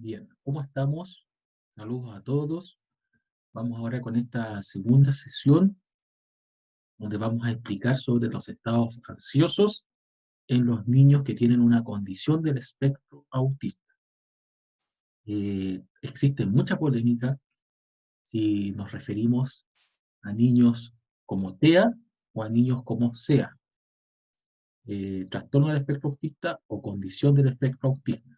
Bien, ¿cómo estamos? Saludos a todos. Vamos ahora con esta segunda sesión, donde vamos a explicar sobre los estados ansiosos en los niños que tienen una condición del espectro autista. Existe mucha polémica si nos referimos a niños como TEA o a niños como SEA, trastorno del espectro autista o condición del espectro autista,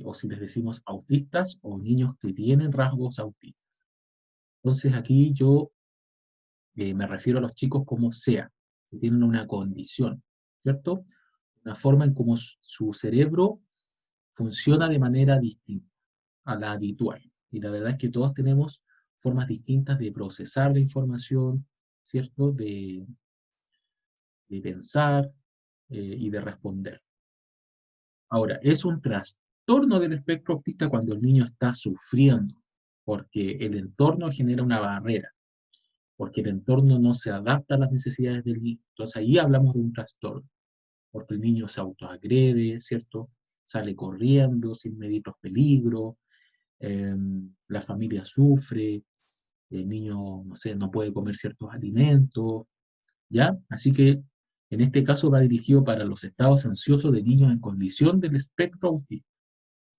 o si les decimos autistas o niños que tienen rasgos autistas. Entonces aquí yo me refiero a los chicos como sea, que tienen una condición, ¿cierto? Una forma en cómo su cerebro funciona de manera distinta a la habitual. Y la verdad es que todos tenemos formas distintas de procesar la información, ¿cierto? De pensar y de responder. Ahora, es un trastorno del espectro autista cuando el niño está sufriendo, porque el entorno genera una barrera, porque el entorno no se adapta a las necesidades del niño. Entonces ahí hablamos de un trastorno, porque el niño se autoagrede, ¿cierto? Sale corriendo sin medir los peligros, la familia sufre, el niño, no sé, no puede comer ciertos alimentos, ¿ya? Así que en este caso va dirigido para los estados ansiosos de niños en condición del espectro autista,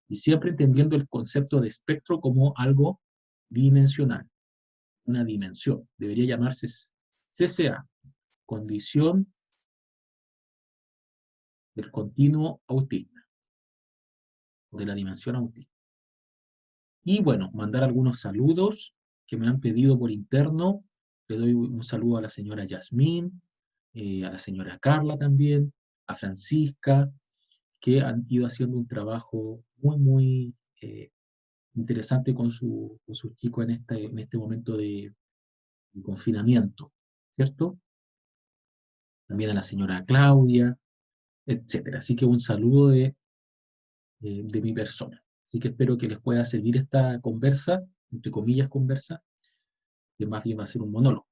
y siempre entendiendo el concepto de espectro como algo dimensional, una dimensión. Debería llamarse CCA, condición del continuo autista, o de la dimensión autista. Y bueno, mandar algunos saludos que me han pedido por interno. Le doy un saludo a la señora Yasmín, a la señora Carla también, a Francisca, que han ido haciendo un trabajo muy interesante con sus chicos en este momento de confinamiento, ¿cierto? También a la señora Claudia, etcétera. Así que un saludo de mi persona. Así que espero que les pueda servir esta conversa, entre comillas conversa, que más bien va a ser un monólogo.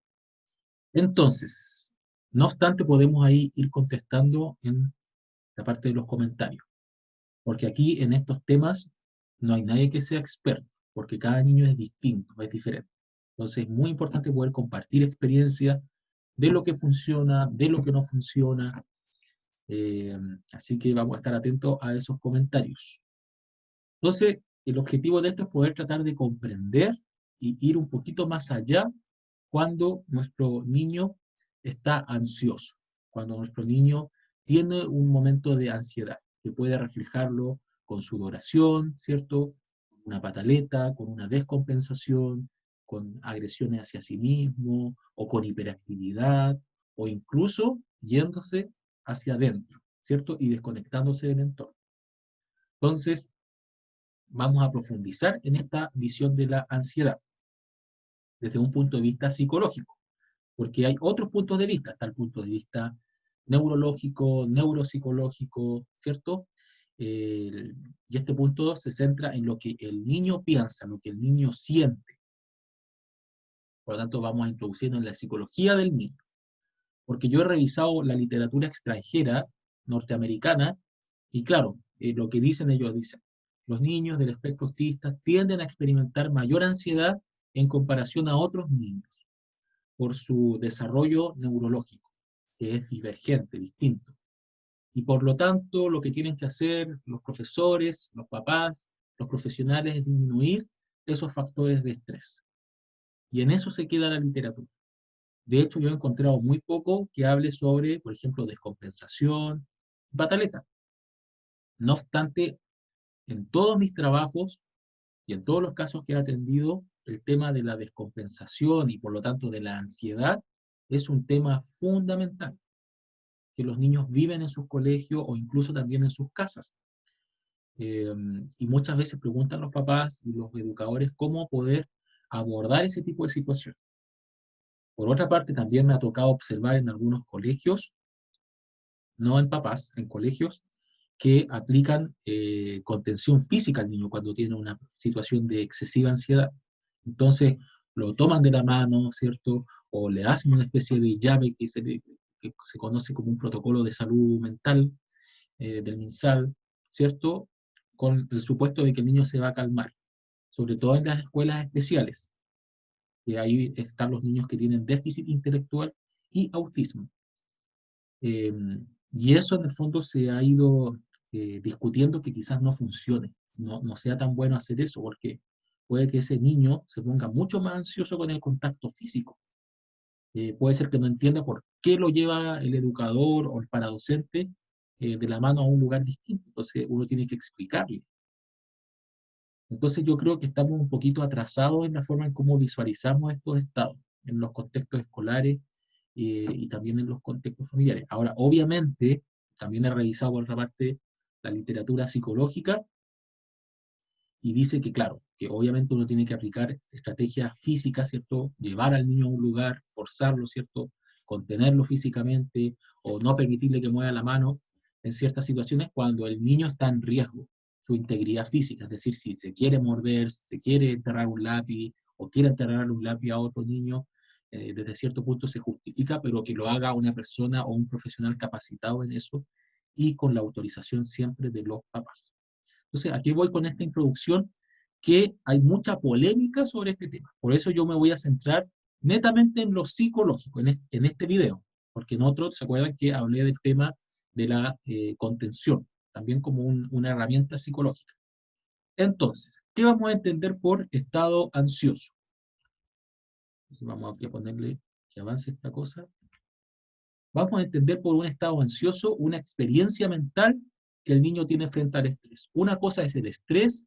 Entonces, no obstante, podemos ahí ir contestando en la parte de los comentarios, porque aquí en estos temas no hay nadie que sea experto, porque cada niño es distinto, es diferente. Entonces, es muy importante poder compartir experiencias de lo que funciona, de lo que no funciona. eh, Así que vamos a estar atentos a esos comentarios. Entonces, el objetivo de esto es poder tratar de comprender y ir un poquito más allá cuando nuestro niño está ansioso, cuando nuestro niño tiene un momento de ansiedad, que puede reflejarlo con sudoración, ¿cierto? Una pataleta, con una descompensación, con agresiones hacia sí mismo, o con hiperactividad, o incluso yéndose hacia adentro, ¿cierto? Y desconectándose del entorno. Entonces, vamos a profundizar en esta visión de la ansiedad desde un punto de vista psicológico, porque hay otros puntos de vista, está el punto de vista neurológico, neuropsicológico, ¿cierto? Y este punto se centra en lo que el niño piensa, lo que el niño siente. Por lo tanto, vamos a introducirnos en la psicología del niño, porque yo he revisado la literatura extranjera norteamericana y claro, lo que ellos dicen, los niños del espectro autista tienden a experimentar mayor ansiedad en comparación a otros niños por su desarrollo neurológico, que es divergente, distinto. Y por lo tanto, lo que tienen que hacer los profesores, los papás, los profesionales es disminuir esos factores de estrés. Y en eso se queda la literatura. De hecho, yo he encontrado muy poco que hable sobre, por ejemplo, descompensación, pataleta. No obstante, en todos mis trabajos y en todos los casos que he atendido, el tema de la descompensación y por lo tanto de la ansiedad es un tema fundamental que los niños viven en sus colegios o incluso también en sus casas. Y muchas veces preguntan los papás y los educadores cómo poder abordar ese tipo de situación. Por otra parte, también me ha tocado observar en algunos colegios, no en papás, en colegios, que aplican contención física al niño cuando tiene una situación de excesiva ansiedad. Entonces, lo toman de la mano, ¿cierto? O le hacen una especie de llave que se conoce como un protocolo de salud mental del MinSal, ¿cierto? con el supuesto de que el niño se va a calmar, sobre todo en las escuelas especiales, que ahí están los niños que tienen déficit intelectual y autismo. Eh, y eso en el fondo se ha ido discutiendo que quizás no funcione, no sea tan bueno hacer eso, porque puede que ese niño se ponga mucho más ansioso con el contacto físico. Puede ser que no entienda por qué lo lleva el educador o el paradocente de la mano a un lugar distinto. Entonces uno tiene que explicarle. Entonces yo creo que estamos un poquito atrasados en la forma en cómo visualizamos estos estados, en los contextos escolares y también en los contextos familiares. Ahora, obviamente, también he revisado por otra parte la literatura psicológica y dice que, claro, que obviamente uno tiene que aplicar estrategias físicas, ¿cierto? Llevar al niño a un lugar, forzarlo, ¿cierto? Contenerlo físicamente o no permitirle que mueva la mano en ciertas situaciones cuando el niño está en riesgo, su integridad física, es decir, si se quiere morder, si se quiere enterrar un lápiz o quiere enterrar un lápiz a otro niño, desde cierto punto se justifica, pero que lo haga una persona o un profesional capacitado en eso y con la autorización siempre de los papás. Entonces, aquí voy con esta introducción, que hay mucha polémica sobre este tema. Por eso yo me voy a centrar netamente en lo psicológico, en este video, porque en otro, ¿se acuerdan que hablé del tema de la contención, también como una herramienta psicológica? Entonces, ¿qué vamos a entender por estado ansioso? Entonces, vamos aquí a ponerle que avance esta cosa. Vamos a entender por un estado ansioso una experiencia mental que el niño tiene frente al estrés. Una cosa es el estrés,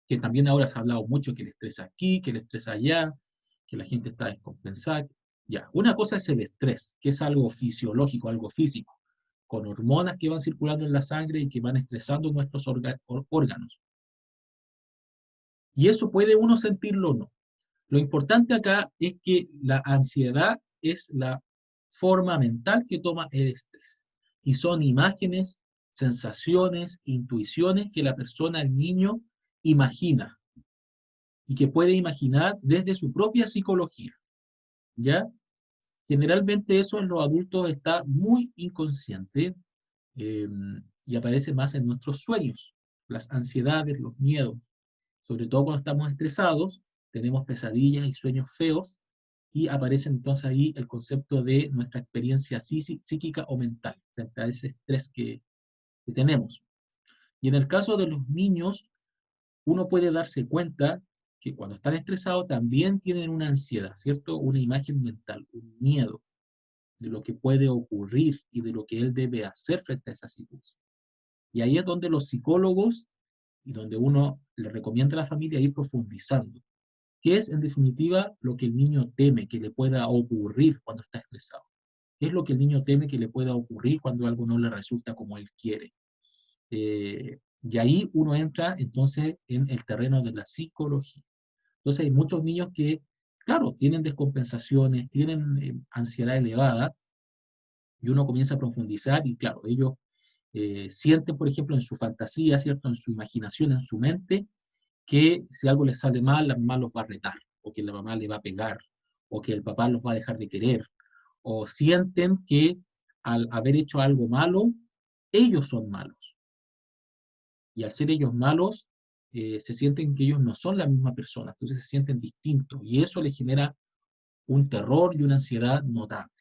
que también ahora se ha hablado mucho que el estrés aquí, que el estrés allá, que la gente está descompensada. Ya, una cosa es el estrés, que es algo fisiológico, algo físico, con hormonas que van circulando en la sangre y que van estresando nuestros órganos. Y eso puede uno sentirlo o no. Lo importante acá es que la ansiedad es la forma mental que toma el estrés. Y son imágenes, sensaciones, intuiciones que la persona, el niño, imagina y que puede imaginar desde su propia psicología, ¿ya? Generalmente eso en los adultos está muy inconsciente eh, y aparece más en nuestros sueños, las ansiedades, los miedos, sobre todo cuando estamos estresados, tenemos pesadillas y sueños feos y aparece entonces ahí el concepto de nuestra experiencia psíquica o mental frente a ese estrés que tenemos. Y en el caso de los niños, uno puede darse cuenta que cuando están estresados también tienen una ansiedad, ¿cierto? Una imagen mental, un miedo de lo que puede ocurrir y de lo que él debe hacer frente a esa situación. Y ahí es donde los psicólogos y donde uno le recomienda a la familia ir profundizando. ¿Qué es, en definitiva, lo que el niño teme que le pueda ocurrir cuando está estresado? ¿Qué es lo que el niño teme que le pueda ocurrir cuando algo no le resulta como él quiere? Y ahí uno entra entonces en el terreno de la psicología. Entonces hay muchos niños que, claro, tienen descompensaciones, tienen ansiedad elevada, y uno comienza a profundizar y, claro, ellos sienten, por ejemplo, en su fantasía, ¿cierto? En su imaginación, en su mente, que si algo les sale mal, la mamá los va a retar, o que la mamá le va a pegar, o que el papá los va a dejar de querer, o sienten que al haber hecho algo malo, ellos son malos. Y al ser ellos malos, se sienten que ellos no son la misma persona, entonces se sienten distintos, y eso les genera un terror y una ansiedad notable.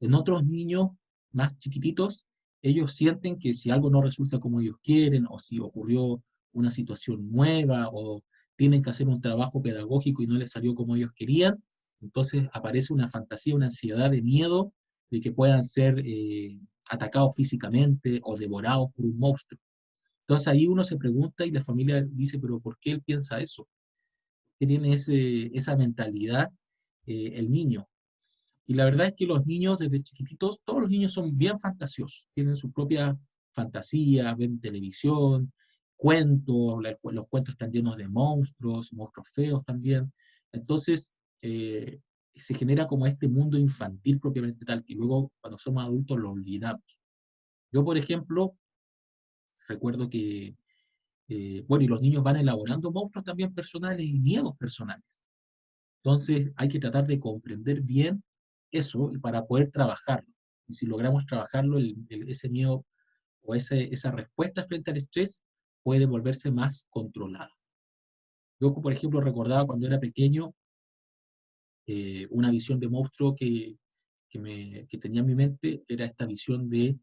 En otros niños más chiquititos, ellos sienten que si algo no resulta como ellos quieren, o si ocurrió una situación nueva, o tienen que hacer un trabajo pedagógico y no les salió como ellos querían, entonces aparece una fantasía, una ansiedad de miedo de que puedan ser atacados físicamente o devorados por un monstruo. Entonces ahí uno se pregunta y la familia dice, pero ¿por qué él piensa eso? ¿Qué tiene esa mentalidad el niño? Y la verdad es que los niños desde chiquititos, todos los niños son bien fantasiosos, tienen su propia fantasía, ven televisión, cuentos, los cuentos están llenos de monstruos, monstruos feos también. Entonces, se genera como este mundo infantil propiamente tal, que luego cuando somos adultos lo olvidamos. Yo, por ejemplo, recuerdo que, bueno, y los niños van elaborando monstruos también personales y miedos personales. Entonces hay que tratar de comprender bien eso y para poder trabajarlo. Y si logramos trabajarlo, ese miedo o esa respuesta frente al estrés puede volverse más controlada. Yo, por ejemplo, recordaba cuando era pequeño una visión de monstruo que tenía en mi mente, era esta visión de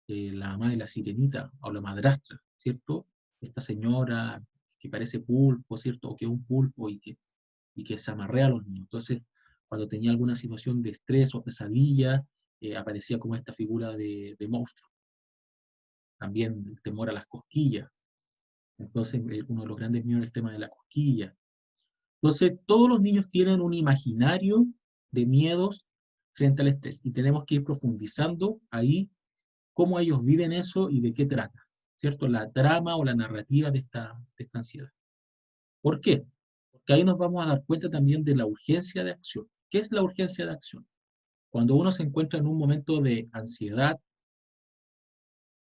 la mamá de la sirenita, o la madrastra, ¿cierto? Esta señora que parece pulpo, ¿cierto? O que es un pulpo y que se amarrea a los niños. Entonces, cuando tenía alguna situación de estrés o pesadilla, aparecía como esta figura de monstruo. También el temor a las cosquillas. Entonces, uno de los grandes miedos es el tema de la cosquilla. Entonces, todos los niños tienen un imaginario de miedos frente al estrés y tenemos que ir profundizando ahí cómo ellos viven eso y de qué trata, ¿cierto? La trama o la narrativa de esta ansiedad. ¿Por qué? Porque ahí nos vamos a dar cuenta también de la urgencia de acción. ¿Qué es la urgencia de acción? Cuando uno se encuentra en un momento de ansiedad,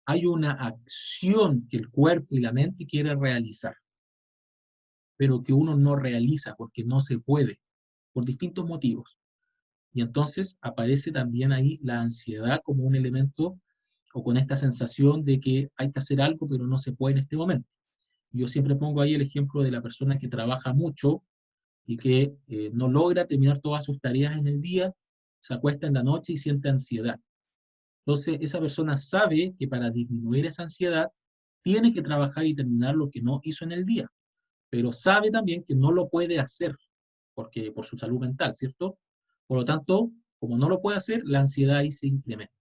hay una acción que el cuerpo y la mente quieren realizar, pero que uno no realiza porque no se puede, por distintos motivos. Y entonces aparece también ahí la ansiedad como un elemento o con esta sensación de que hay que hacer algo, pero no se puede en este momento. Yo siempre pongo ahí el ejemplo de la persona que trabaja mucho y que no logra terminar todas sus tareas en el día, se acuesta en la noche y siente ansiedad. Entonces, esa persona sabe que para disminuir esa ansiedad tiene que trabajar y terminar lo que no hizo en el día, pero sabe también que no lo puede hacer porque por su salud mental, ¿cierto? Por lo tanto, como no lo puede hacer, la ansiedad ahí se incrementa.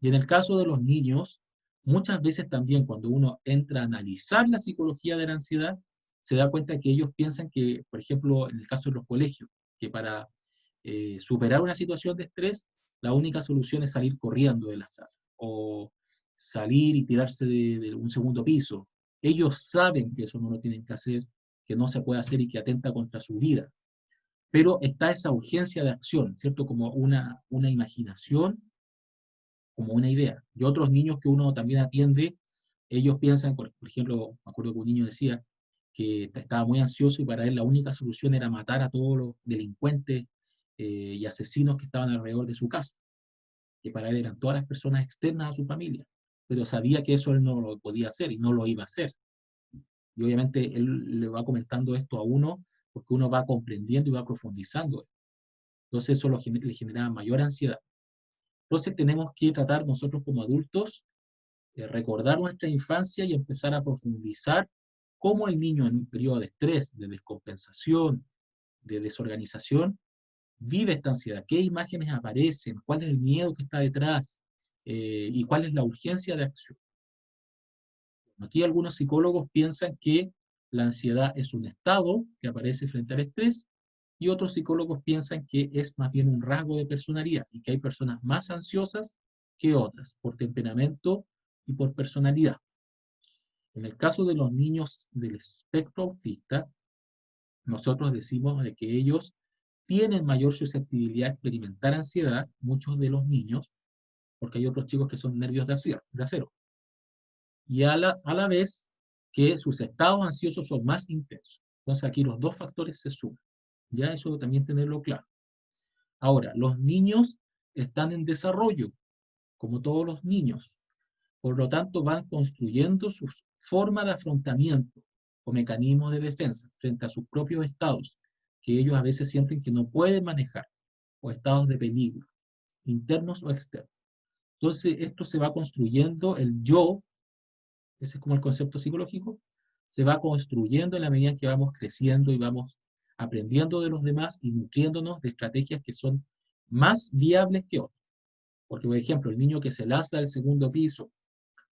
Y en el caso de los niños, muchas veces también cuando uno entra a analizar la psicología de la ansiedad, se da cuenta que ellos piensan que, por ejemplo, en el caso de los colegios, que para superar una situación de estrés, la única solución es salir corriendo de la sala o salir y tirarse de un segundo piso. Ellos saben que eso no lo tienen que hacer, que no se puede hacer y que atenta contra su vida. Pero está esa urgencia de acción, ¿cierto? Como una imaginación, como una idea. Y otros niños que uno también atiende, ellos piensan, por ejemplo, me acuerdo que un niño decía que estaba muy ansioso y para él la única solución era matar a todos los delincuentes y asesinos que estaban alrededor de su casa, que para él eran todas las personas externas a su familia, pero sabía que eso él no lo podía hacer y no lo iba a hacer. Y obviamente él le va comentando esto a uno porque uno va comprendiendo y va profundizando. Entonces eso le genera mayor ansiedad. Entonces tenemos que tratar nosotros como adultos de recordar nuestra infancia y empezar a profundizar cómo el niño en un periodo de estrés, de descompensación, de desorganización, vive esta ansiedad, qué imágenes aparecen, cuál es el miedo que está detrás y cuál es la urgencia de acción. Aquí algunos psicólogos piensan que la ansiedad es un estado que aparece frente al estrés y otros psicólogos piensan que es más bien un rasgo de personalidad y que hay personas más ansiosas que otras por temperamento y por personalidad. En el caso de los niños del espectro autista, nosotros decimos de que ellos tienen mayor susceptibilidad a experimentar ansiedad, muchos de los niños, porque hay otros chicos que son nervios de acero. Y a la vez que sus estados ansiosos son más intensos. Entonces aquí los dos factores se suman. Ya eso también tenerlo claro. Ahora, los niños están en desarrollo, como todos los niños. Por lo tanto, van construyendo su forma de afrontamiento o mecanismos de defensa frente a sus propios estados, que ellos a veces sienten que no pueden manejar, o estados de peligro, internos o externos. Entonces, esto se va construyendo el yo, ese es como el concepto psicológico, se va construyendo en la medida en que vamos creciendo y vamos aprendiendo de los demás y nutriéndonos de estrategias que son más viables que otras. Porque, por ejemplo, el niño que se lanza del segundo piso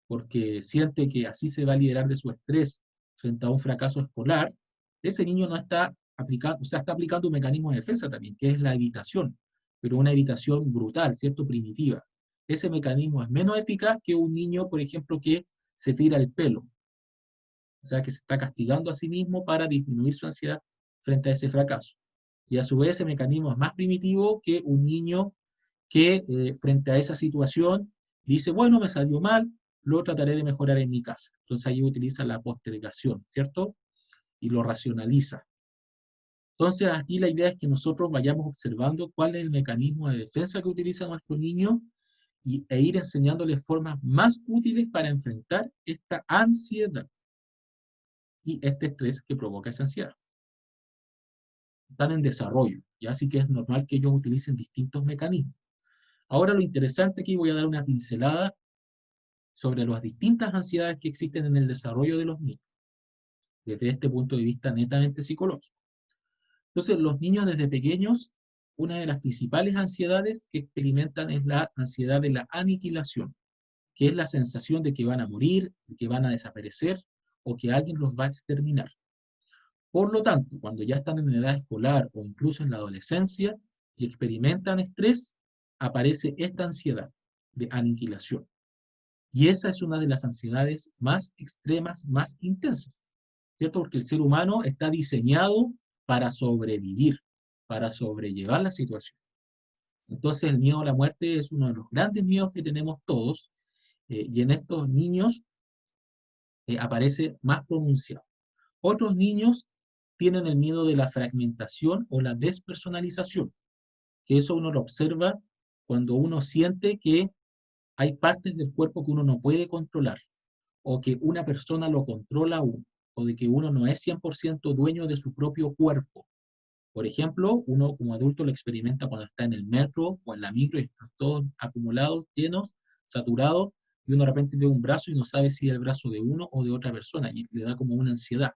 porque siente que así se va a liberar de su estrés frente a un fracaso escolar, ese niño no está aplicando, o sea, está aplicando un mecanismo de defensa también, que es la evitación, pero una evitación brutal, ¿cierto? Primitiva. Ese mecanismo es menos eficaz que un niño, por ejemplo, que se tira el pelo, o sea, que se está castigando a sí mismo para disminuir su ansiedad frente a ese fracaso. Y a su vez ese mecanismo es más primitivo que un niño que frente a esa situación dice, bueno, me salió mal, lo trataré de mejorar en mi casa. Entonces ahí utiliza la postergación, ¿cierto? Y lo racionaliza. Entonces aquí la idea es que nosotros vayamos observando cuál es el mecanismo de defensa que utiliza nuestro niño e ir enseñándoles formas más útiles para enfrentar esta ansiedad. y este estrés que provoca esa ansiedad. Están en desarrollo, y así que es normal que ellos utilicen distintos mecanismos. Ahora lo interesante aquí, voy a dar una pincelada sobre las distintas ansiedades que existen en el desarrollo de los niños, desde este punto de vista netamente psicológico. Entonces, los niños desde pequeños, una de las principales ansiedades que experimentan es la ansiedad de la aniquilación, que es la sensación de que van a morir, de que van a desaparecer, o que alguien los va a exterminar. Por lo tanto, cuando ya están en edad escolar o incluso en la adolescencia y experimentan estrés, aparece esta ansiedad de aniquilación. Y esa es una de las ansiedades más extremas, más intensas, ¿cierto? Porque el ser humano está diseñado para sobrevivir, para sobrellevar la situación. Entonces el miedo a la muerte es uno de los grandes miedos que tenemos todos, y en estos niños aparece más pronunciado. Otros niños tienen el miedo de la fragmentación o la despersonalización, que eso uno lo observa cuando uno siente que hay partes del cuerpo que uno no puede controlar, o que una persona lo controla a uno, o de que uno no es 100% dueño de su propio cuerpo. Por ejemplo, uno como adulto lo experimenta cuando está en el metro o en la micro y están todos acumulados, llenos, saturados, y uno de repente ve un brazo y no sabe si es el brazo de uno o de otra persona, y le da como una ansiedad.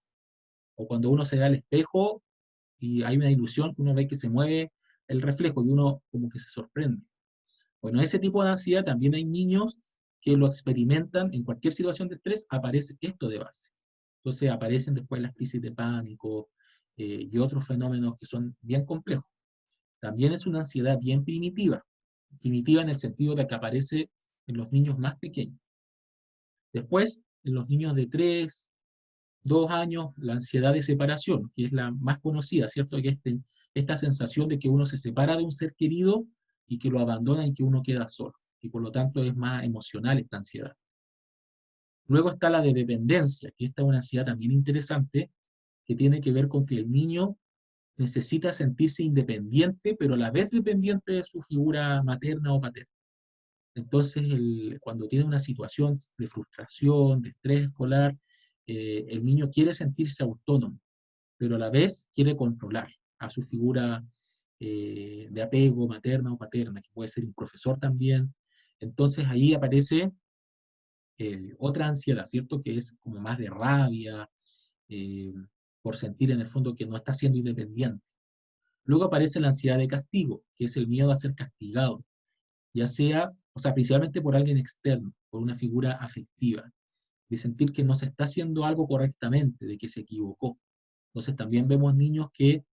O cuando uno se ve al espejo y hay una ilusión, uno ve que se mueve el reflejo y uno como que se sorprende. Bueno, ese tipo de ansiedad también hay niños que lo experimentan en cualquier situación de estrés, aparece esto de base. Entonces aparecen después las crisis de pánico y otros fenómenos que son bien complejos. También es una ansiedad bien primitiva en el sentido de que aparece en los niños más pequeños. Después, en los niños de 3, 2 años, la ansiedad de separación, que es la más conocida, ¿cierto? Que esta sensación de que uno se separa de un ser querido y que lo abandona y que uno queda solo. Y por lo tanto es más emocional esta ansiedad. Luego está la de dependencia, que esta es una ansiedad también interesante, que tiene que ver con que el niño necesita sentirse independiente, pero a la vez dependiente de su figura materna o paterna. Entonces, cuando tiene una situación de frustración, de estrés escolar, el niño quiere sentirse autónomo, pero a la vez quiere controlar a su figura de apego materna o paterna, que puede ser un profesor también. Entonces ahí aparece otra ansiedad, ¿cierto? Que es como más de rabia, eh, por sentir en el fondo que no está siendo independiente. Luego aparece la ansiedad de castigo, que es el miedo a ser castigado, ya sea, o sea, principalmente por alguien externo, por una figura afectiva, de sentir que no se está haciendo algo correctamente, de que se equivocó. Entonces también vemos niños que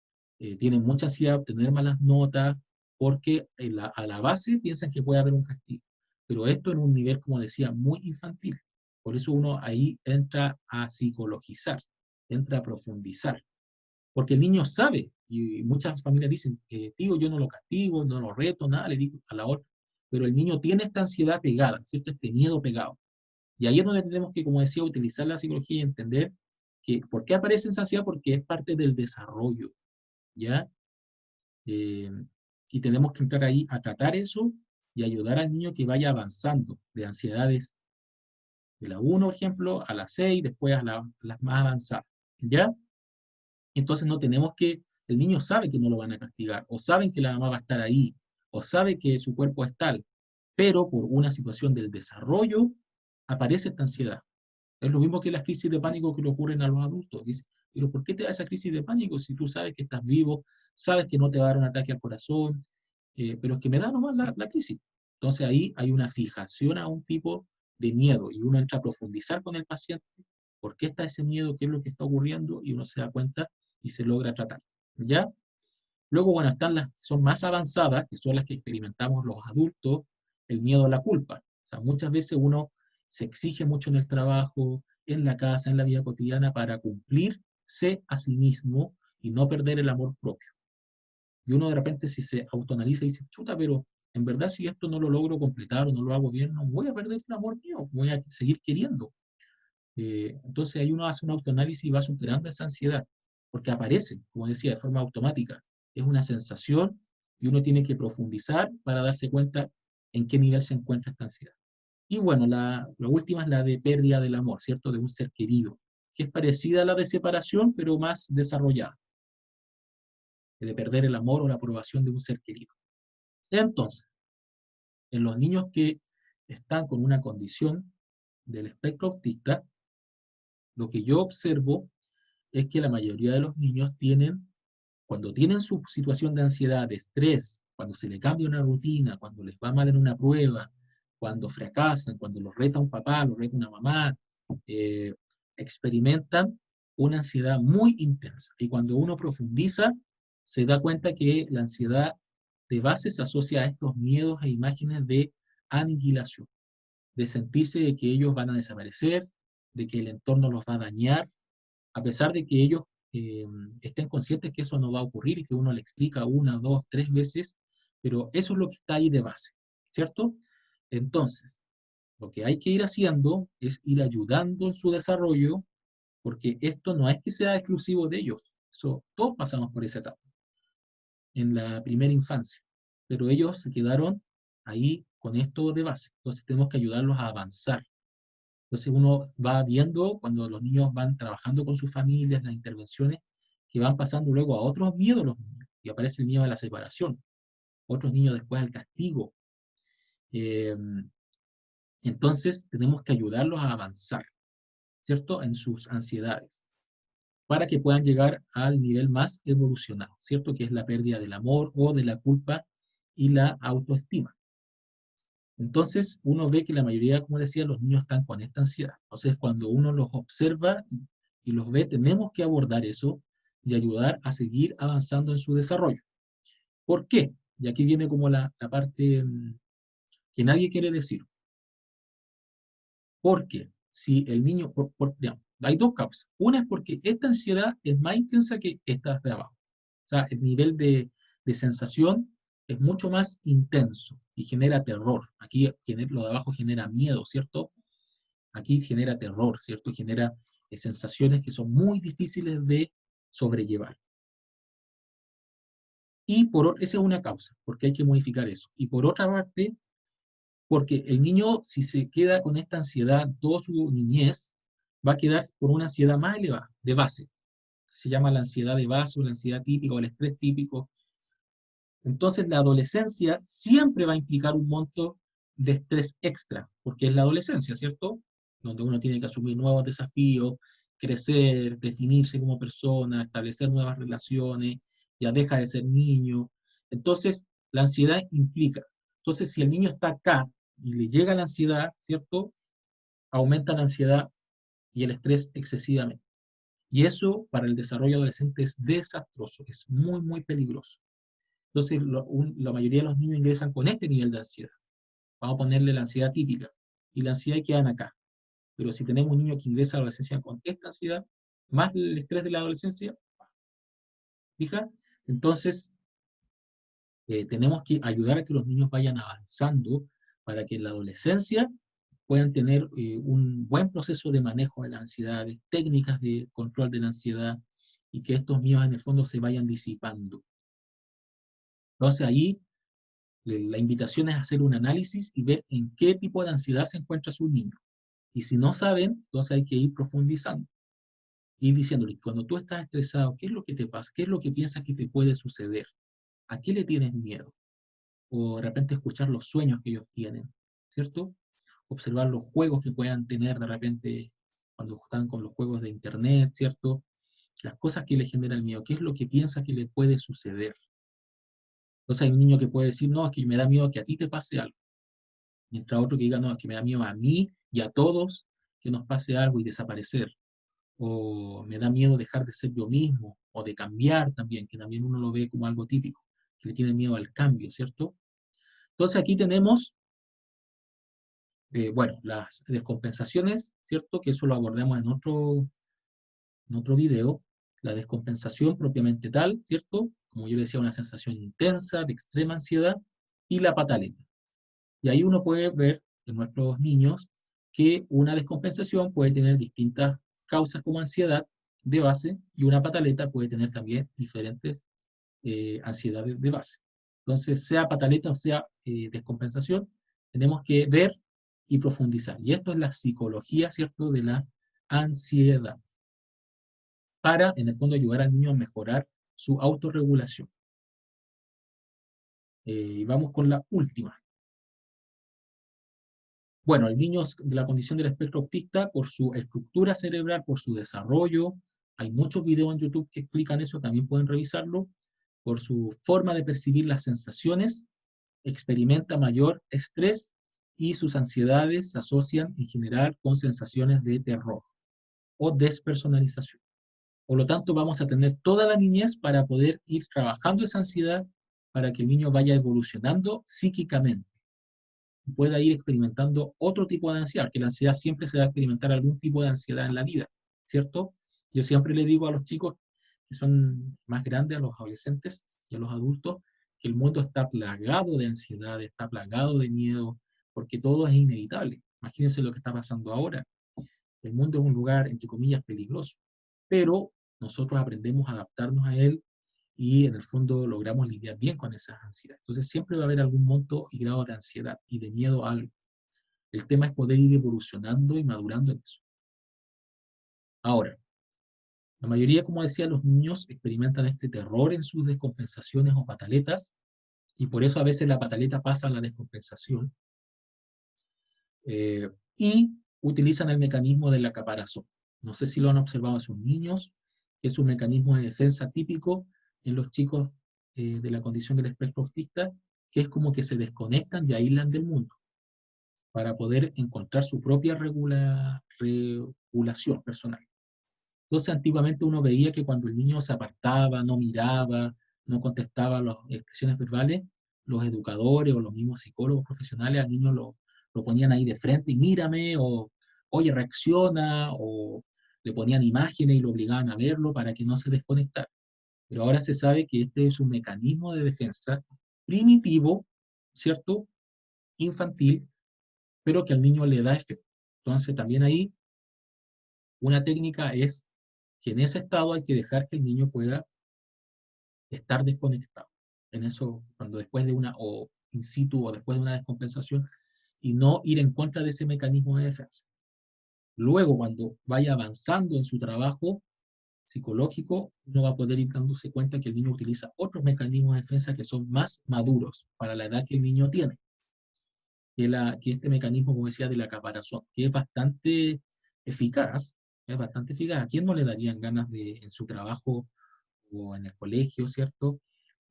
tienen mucha ansiedad de obtener malas notas porque a la base piensan que puede haber un castigo. Pero esto en un nivel, como decía, muy infantil. Por eso uno ahí entra a psicologizar, entra a profundizar. Porque el niño sabe, y muchas familias dicen, tío, yo no lo castigo, no lo reto, nada, le digo a la otra. Pero el niño tiene esta ansiedad pegada, ¿cierto? Este miedo pegado. Y ahí es donde tenemos que, como decía, utilizar la psicología y entender que, ¿por qué aparece esa ansiedad? Porque es parte del desarrollo, ¿ya? Eh, y tenemos que entrar ahí a tratar eso y ayudar al niño que vaya avanzando de ansiedades de la 1, por ejemplo, a la 6, después a las más avanzadas, ¿ya? Entonces no tenemos que, el niño sabe que no lo van a castigar, o saben que la mamá va a estar ahí, o sabe que su cuerpo es tal, pero por una situación del desarrollo aparece esta ansiedad. Es lo mismo que las crisis de pánico que le ocurren a los adultos. Dice, pero ¿por qué te da esa crisis de pánico si tú sabes que estás vivo, sabes que no te va a dar un ataque al corazón, pero es que me da nomás la crisis? Entonces ahí hay una fijación a un tipo de miedo y uno entra a profundizar con el paciente por qué está ese miedo, qué es lo que está ocurriendo y uno se da cuenta y se logra tratar. ¿Ya? Luego, bueno, están las que son más avanzadas, que son las que experimentamos los adultos, el miedo a la culpa. O sea, muchas veces uno se exige mucho en el trabajo, en la casa, en la vida cotidiana, para cumplirse a sí mismo y no perder el amor propio. Y uno de repente si se autoanaliza y dice, chuta, pero en verdad si esto no lo logro completar o no lo hago bien, no voy a perder el amor mío, voy a seguir queriendo. Entonces ahí uno hace un autoanálisis y va superando esa ansiedad, porque aparece, como decía, de forma automática. Es una sensación y uno tiene que profundizar para darse cuenta en qué nivel se encuentra esta ansiedad. Y bueno, la última es la de pérdida del amor, ¿cierto? De un ser querido, que es parecida a la de separación, pero más desarrollada, de perder el amor o la aprobación de un ser querido. Entonces, en los niños que están con una condición del espectro autista, lo que yo observo es que la mayoría de los niños tienen, cuando tienen su situación de ansiedad, de estrés, cuando se le cambia una rutina, cuando les va mal en una prueba, cuando fracasan, cuando los reta un papá, los reta una mamá, eh, experimentan una ansiedad muy intensa. Y cuando uno profundiza, se da cuenta que la ansiedad de base se asocia a estos miedos e imágenes de aniquilación, de sentirse de que ellos van a desaparecer, de que el entorno los va a dañar, a pesar de que ellos eh, estén conscientes que eso no va a ocurrir y que uno le explica una, dos, tres veces, pero eso es lo que está ahí de base, ¿cierto? Entonces, lo que hay que ir haciendo es ir ayudando en su desarrollo, porque esto no es que sea exclusivo de ellos, eso, todos pasamos por esa etapa, en la primera infancia, pero ellos se quedaron ahí con esto de base, entonces tenemos que ayudarlos a avanzar. Entonces uno va viendo cuando los niños van trabajando con sus familias, las intervenciones, que van pasando luego a otros miedos los niños, y aparece el miedo a la separación, otros niños después al castigo. Eh, entonces tenemos que ayudarlos a avanzar, ¿cierto? En sus ansiedades, para que puedan llegar al nivel más evolucionado, ¿cierto? Que es la pérdida del amor o de la culpa y la autoestima. Entonces, uno ve que la mayoría, como decía, los niños están con esta ansiedad. Entonces, cuando uno los observa y los ve, tenemos que abordar eso y ayudar a seguir avanzando en su desarrollo. ¿Por qué? Y aquí viene como la parte que nadie quiere decir. Porque si el niño, digamos, hay dos causas. Una es porque esta ansiedad es más intensa que esta de abajo. O sea, el nivel de sensación es mucho más intenso y genera terror. Aquí lo de abajo genera miedo, ¿cierto? Aquí genera terror, ¿cierto? Genera sensaciones que son muy difíciles de sobrellevar. Y esa es una causa, porque hay que modificar eso. Y por otra parte, porque el niño, si se queda con esta ansiedad toda su niñez, va a quedar con una ansiedad más elevada, de base. Se llama la ansiedad de base o la ansiedad típica o el estrés típico. Entonces, la adolescencia siempre va a implicar un monto de estrés extra, porque es la adolescencia, ¿cierto? Donde uno tiene que asumir nuevos desafíos, crecer, definirse como persona, establecer nuevas relaciones, ya deja de ser niño. Entonces, la ansiedad implica. Entonces, si el niño está acá y le llega la ansiedad, ¿cierto? Aumenta la ansiedad y el estrés excesivamente. Y eso para el desarrollo adolescente es desastroso, es muy, muy peligroso. Entonces, la mayoría de los niños ingresan con este nivel de ansiedad. Vamos a ponerle la ansiedad típica. Y la ansiedad quedan acá. Pero si tenemos un niño que ingresa a la adolescencia con esta ansiedad, más el estrés de la adolescencia, fija, entonces tenemos que ayudar a que los niños vayan avanzando para que en la adolescencia puedan tener un buen proceso de manejo de la ansiedad, técnicas de control de la ansiedad, y que estos miedos en el fondo se vayan disipando. Entonces ahí la invitación es hacer un análisis y ver en qué tipo de ansiedad se encuentra su niño. Y si no saben, entonces hay que ir profundizando. Ir diciéndole, cuando tú estás estresado, ¿qué es lo que te pasa? ¿Qué es lo que piensas que te puede suceder? ¿A qué le tienes miedo? O de repente escuchar los sueños que ellos tienen, ¿cierto? Observar los juegos que puedan tener de repente cuando están con los juegos de internet, ¿cierto? Las cosas que les generan miedo, ¿qué es lo que piensa que le puede suceder? Entonces hay un niño que puede decir, no, es que me da miedo que a ti te pase algo. Mientras otro que diga, no, es que me da miedo a mí y a todos que nos pase algo y desaparecer. O me da miedo dejar de ser yo mismo, o de cambiar también, que también uno lo ve como algo típico, que le tiene miedo al cambio, ¿cierto? Entonces aquí tenemos, bueno, las descompensaciones, ¿cierto? Que eso lo abordamos en otro video. La descompensación propiamente tal, ¿cierto? Como yo decía, una sensación intensa, de extrema ansiedad, y la pataleta. Y ahí uno puede ver en nuestros niños que una descompensación puede tener distintas causas como ansiedad de base y una pataleta puede tener también diferentes ansiedades de base. Entonces, sea pataleta o sea descompensación, tenemos que ver y profundizar. Y esto es la psicología, ¿cierto?, de la ansiedad. para, en el fondo, ayudar al niño a mejorar su autorregulación. Y vamos con la última. Bueno, el niño de la condición del espectro autista, por su estructura cerebral, por su desarrollo, hay muchos videos en YouTube que explican eso, también pueden revisarlo, por su forma de percibir las sensaciones, experimenta mayor estrés y sus ansiedades se asocian en general con sensaciones de terror o despersonalización. Por lo tanto, vamos a tener toda la niñez para poder ir trabajando esa ansiedad para que el niño vaya evolucionando psíquicamente, pueda ir experimentando otro tipo de ansiedad, que la ansiedad siempre se va a experimentar algún tipo de ansiedad en la vida, ¿cierto? Yo siempre le digo a los chicos que son más grandes, a los adolescentes y a los adultos, que el mundo está plagado de ansiedad, está plagado de miedo, porque todo es inevitable. Imagínense lo que está pasando ahora. El mundo es un lugar, entre comillas, peligroso, pero nosotros aprendemos a adaptarnos a él y en el fondo logramos lidiar bien con esas ansiedades. Entonces siempre va a haber algún monto y grado de ansiedad y de miedo a algo. El tema es poder ir evolucionando y madurando en eso. Ahora, la mayoría, como decía, los niños experimentan este terror en sus descompensaciones o pataletas, y por eso a veces la pataleta pasa a la descompensación, y utilizan el mecanismo de la caparazón. No sé si lo han observado en sus niños, que es un mecanismo de defensa típico en los chicos de la condición del espectro autista, que es como que se desconectan y aíslan del mundo para poder encontrar su propia regulación personal. Entonces, antiguamente uno veía que cuando el niño se apartaba, no miraba, no contestaba las expresiones verbales, los educadores o los mismos psicólogos profesionales al niño lo ponían ahí de frente y mírame, o oye, reacciona, o le ponían imágenes y lo obligaban a verlo para que no se desconectara. Pero ahora se sabe que este es un mecanismo de defensa primitivo, ¿cierto? Infantil, pero que al niño le da efecto. Entonces, también ahí una técnica es que en ese estado hay que dejar que el niño pueda estar desconectado. En eso, cuando después de una, o in situ, o después de una descompensación, y no ir en contra de ese mecanismo de defensa. Luego, cuando vaya avanzando en su trabajo psicológico, uno va a poder ir dándose cuenta que el niño utiliza otros mecanismos de defensa que son más maduros para la edad que el niño tiene. Que este mecanismo, como decía, de la caparazón, que es bastante eficaz, es bastante eficaz. ¿A quién no le darían ganas de, en su trabajo o en el colegio, ¿cierto?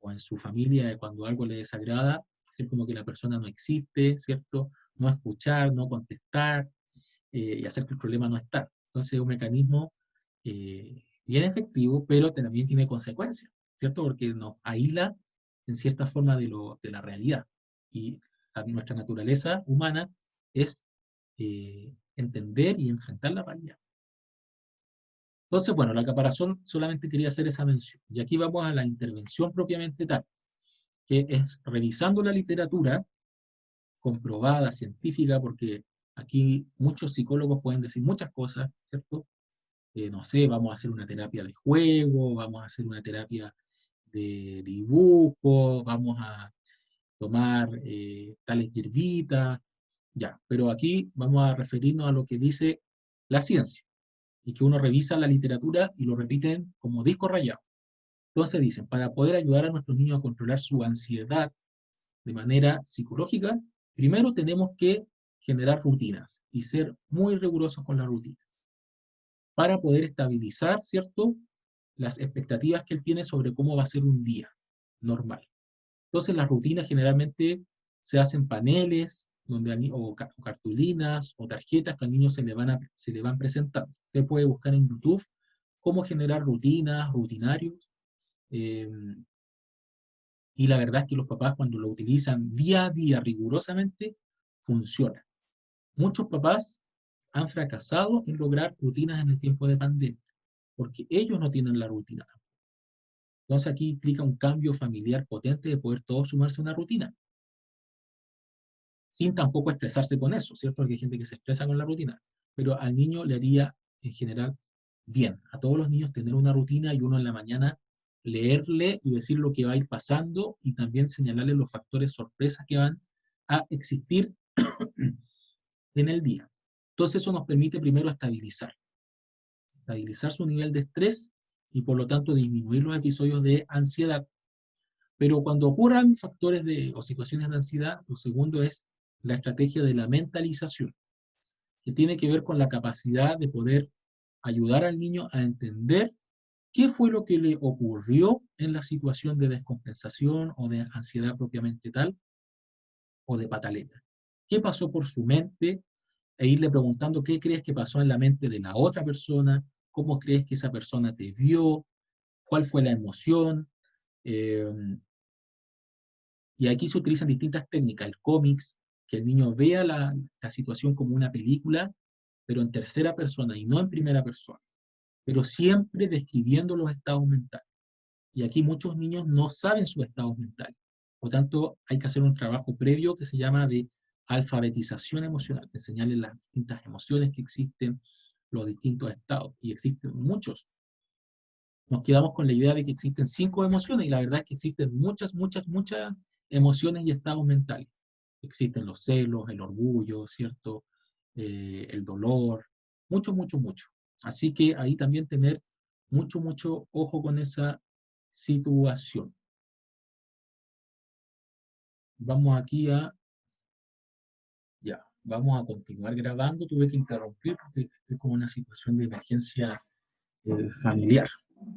O en su familia, cuando algo le desagrada, hacer como que la persona no existe, ¿cierto? No escuchar, no contestar, y hacer que el problema no está. Entonces es un mecanismo bien efectivo, pero también tiene consecuencias, ¿cierto? Porque nos aísla en cierta forma de la realidad. Y nuestra naturaleza humana es entender y enfrentar la realidad. Entonces, bueno, la caparazón solamente quería hacer esa mención. Y aquí vamos a la intervención propiamente tal, que es revisando la literatura comprobada, científica, porque aquí muchos psicólogos pueden decir muchas cosas, ¿cierto? No sé, vamos a hacer una terapia de juego, vamos a hacer una terapia de dibujo, vamos a tomar tales hierbitas, ya. Pero aquí vamos a referirnos a lo que dice la ciencia, y que uno revisa la literatura y lo repiten como disco rayado. Entonces dicen, para poder ayudar a nuestros niños a controlar su ansiedad de manera psicológica, primero tenemos que generar rutinas y ser muy rigurosos con la rutina para poder estabilizar, ¿cierto?, las expectativas que él tiene sobre cómo va a ser un día normal. Entonces las rutinas generalmente se hacen paneles donde o cartulinas o tarjetas que al niño se le van presentando. Usted puede buscar en YouTube cómo generar rutinas, rutinarios, eh, y la verdad es que los papás cuando lo utilizan día a día rigurosamente, funciona. Muchos papás han fracasado en lograr rutinas en el tiempo de pandemia, porque ellos no tienen la rutina. Entonces aquí implica un cambio familiar potente de poder todos sumarse a una rutina, sin tampoco estresarse con eso, ¿cierto? Porque hay gente que se estresa con la rutina, pero al niño le haría en general bien. A todos los niños tener una rutina y uno en la mañana leerle y decir lo que va a ir pasando y también señalarle los factores sorpresas que van a existir en el día. Entonces eso nos permite primero estabilizar su nivel de estrés y por lo tanto disminuir los episodios de ansiedad. Pero cuando ocurran factores o situaciones de ansiedad, lo segundo es la estrategia de la mentalización, que tiene que ver con la capacidad de poder ayudar al niño a entender qué fue lo que le ocurrió en la situación de descompensación o de ansiedad propiamente tal, o de pataleta. ¿Qué pasó por su mente? E irle preguntando qué crees que pasó en la mente de la otra persona, cómo crees que esa persona te vio, cuál fue la emoción. Eh, y aquí se utilizan distintas técnicas, el cómics, que el niño vea la situación como una película, pero en tercera persona y no en primera persona, pero siempre describiendo los estados mentales. Y aquí muchos niños no saben sus estados mentales. Por lo tanto, hay que hacer un trabajo previo que se llama de alfabetización emocional, enseñarles las distintas emociones que existen, los distintos estados, y existen muchos. Nos quedamos con la idea de que existen 5 emociones, y la verdad es que existen muchas, muchas, muchas emociones y estados mentales. Existen los celos, el orgullo, ¿cierto? El dolor, mucho, mucho, mucho. Así que ahí también tener mucho, mucho ojo con esa situación. Vamos aquí ya, vamos a continuar grabando. Tuve que interrumpir porque estoy con una situación de emergencia familiar.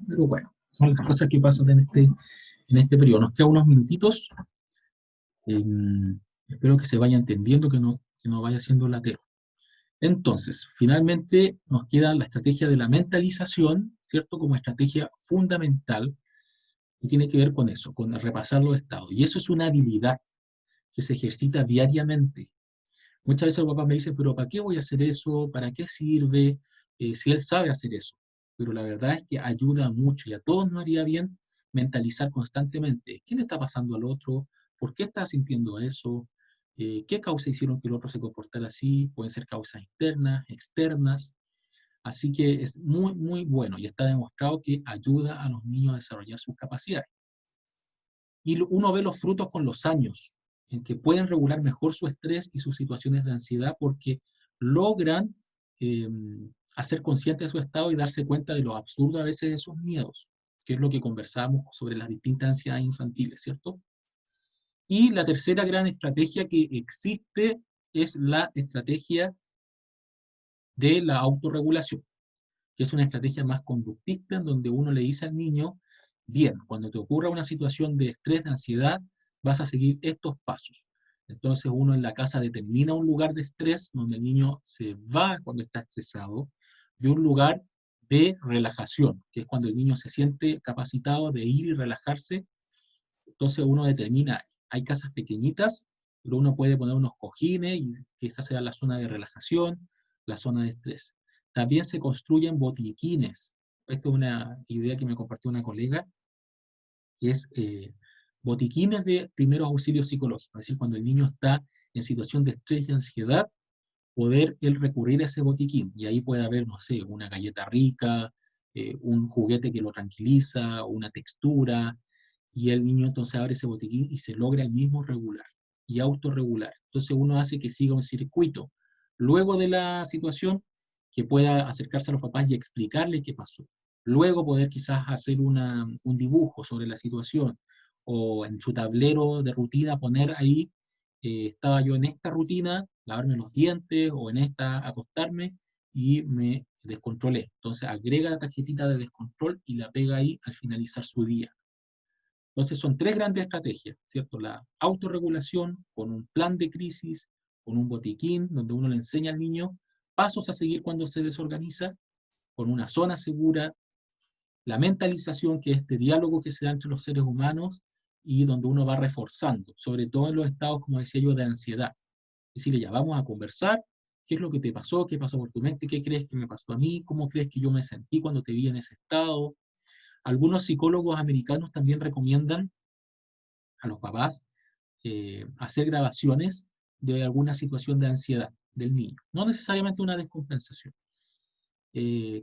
Pero bueno, son las cosas que pasan en este periodo. Nos quedan unos minutitos. Eh, Espero que se vaya entendiendo, que no vaya siendo latero. Entonces, finalmente nos queda la estrategia de la mentalización, ¿cierto? Como estrategia fundamental y tiene que ver con eso, con repasar los estados. Y eso es una habilidad que se ejercita diariamente. Muchas veces los papás me dicen, pero ¿para qué voy a hacer eso? ¿Para qué sirve? Si él sabe hacer eso. Pero la verdad es que ayuda mucho y a todos nos haría bien mentalizar constantemente. ¿Qué le está pasando al otro? ¿Por qué está sintiendo eso? ¿Qué causas hicieron que el otro se comportara así? Pueden ser causas internas, externas. Así que es muy, muy bueno y está demostrado que ayuda a los niños a desarrollar sus capacidades. Y uno ve los frutos con los años, en que pueden regular mejor su estrés y sus situaciones de ansiedad porque logran eh, hacer consciente de su estado y darse cuenta de lo absurdo a veces de sus miedos, que es lo que conversamos sobre las distintas ansiedades infantiles, ¿cierto? Y la tercera gran estrategia que existe es la estrategia de la autorregulación, que es una estrategia más conductista en donde uno le dice al niño, bien, cuando te ocurra una situación de estrés, de ansiedad, vas a seguir estos pasos. Entonces uno en la casa determina un lugar de estrés donde el niño se va cuando está estresado y un lugar de relajación, que es cuando el niño se siente capacitado de ir y relajarse. Entonces uno determina, hay casas pequeñitas, pero uno puede poner unos cojines y que esa sea la zona de relajación, la zona de estrés. También se construyen botiquines. Esta es una idea que me compartió una colega, que es botiquines de primeros auxilios psicológicos. Es decir, cuando el niño está en situación de estrés y ansiedad, poder él recurrir a ese botiquín. Y ahí puede haber, no sé, una galleta rica, un juguete que lo tranquiliza, una textura, y el niño entonces abre ese botiquín y se logra el mismo regular y autorregular. Entonces uno hace que siga un circuito. Luego de la situación, que pueda acercarse a los papás y explicarle qué pasó. Luego poder quizás hacer un dibujo sobre la situación o en su tablero de rutina poner ahí, estaba yo en esta rutina, lavarme los dientes o en esta acostarme y me descontrolé. Entonces agrega la tarjetita de descontrol y la pega ahí al finalizar su día. Entonces son 3 grandes estrategias, ¿cierto? La autorregulación con un plan de crisis, con un botiquín donde uno le enseña al niño pasos a seguir cuando se desorganiza, con una zona segura, la mentalización, que es este diálogo que se da entre los seres humanos y donde uno va reforzando, sobre todo en los estados, como decía yo, de ansiedad. Decirle, ya vamos a conversar, qué es lo que te pasó, qué pasó por tu mente, qué crees que me pasó a mí, cómo crees que yo me sentí cuando te vi en ese estado. Algunos psicólogos americanos también recomiendan a los papás hacer grabaciones de alguna situación de ansiedad del niño. No necesariamente una descompensación.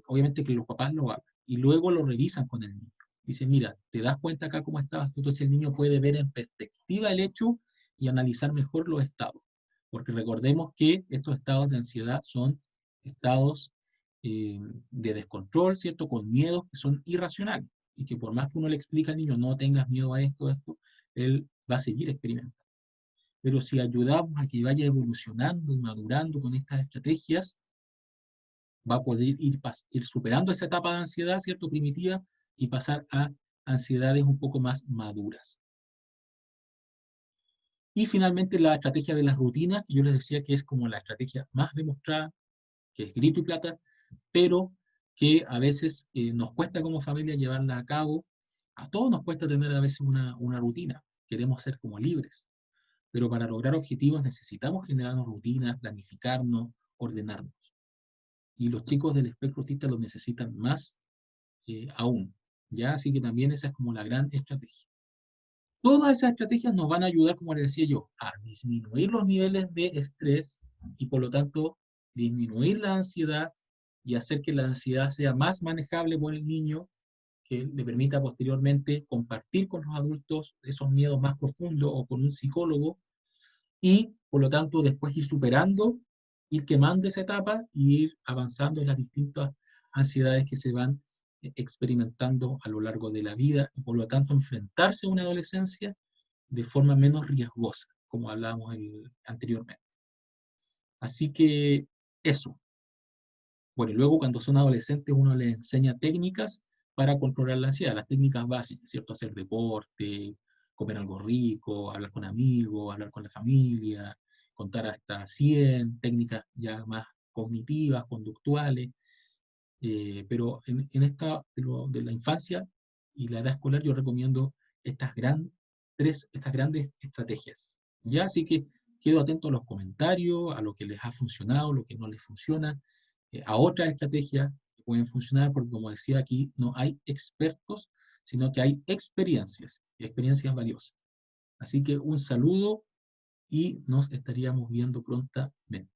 Obviamente que los papás lo hagan. Y luego lo revisan con el niño. Dicen, mira, ¿te das cuenta acá cómo estabas? Entonces el niño puede ver en perspectiva el hecho y analizar mejor los estados. Porque recordemos que estos estados de ansiedad son estados de descontrol, ¿cierto? Con miedos que son irracionales y que por más que uno le explique al niño, no tengas miedo a esto, él va a seguir experimentando. Pero si ayudamos a que vaya evolucionando y madurando con estas estrategias, va a poder ir superando esa etapa de ansiedad, ¿cierto? Primitiva, y pasar a ansiedades un poco más maduras. Y finalmente la estrategia de las rutinas, que yo les decía que es como la estrategia más demostrada, que es grito y plata, pero que a veces nos cuesta como familia llevarla a cabo. A todos nos cuesta tener a veces una rutina. Queremos ser como libres. Pero para lograr objetivos necesitamos generarnos rutinas, planificarnos, ordenarnos. Y los chicos del espectro autista lo necesitan más aún. ¿Ya? Así que también esa es como la gran estrategia. Todas esas estrategias nos van a ayudar, como les decía yo, a disminuir los niveles de estrés y por lo tanto disminuir la ansiedad y hacer que la ansiedad sea más manejable por el niño, que le permita posteriormente compartir con los adultos esos miedos más profundos o con un psicólogo y por lo tanto después ir superando, ir quemando esa etapa y ir avanzando en las distintas ansiedades que se van experimentando a lo largo de la vida y por lo tanto enfrentarse a una adolescencia de forma menos riesgosa, como hablábamos anteriormente. Así que eso. Bueno, y luego cuando son adolescentes uno les enseña técnicas para controlar la ansiedad, las técnicas básicas, ¿cierto? Hacer deporte, comer algo rico, hablar con amigos, hablar con la familia, contar hasta 100, técnicas ya más cognitivas, conductuales, pero en esta de la infancia y la edad escolar yo recomiendo estas grandes estrategias. Ya, así que quedo atento a los comentarios, a lo que les ha funcionado, lo que no les funciona, a otras estrategias que pueden funcionar, porque como decía aquí, no hay expertos, sino que hay experiencias, y experiencias valiosas. Así que un saludo y nos estaríamos viendo prontamente.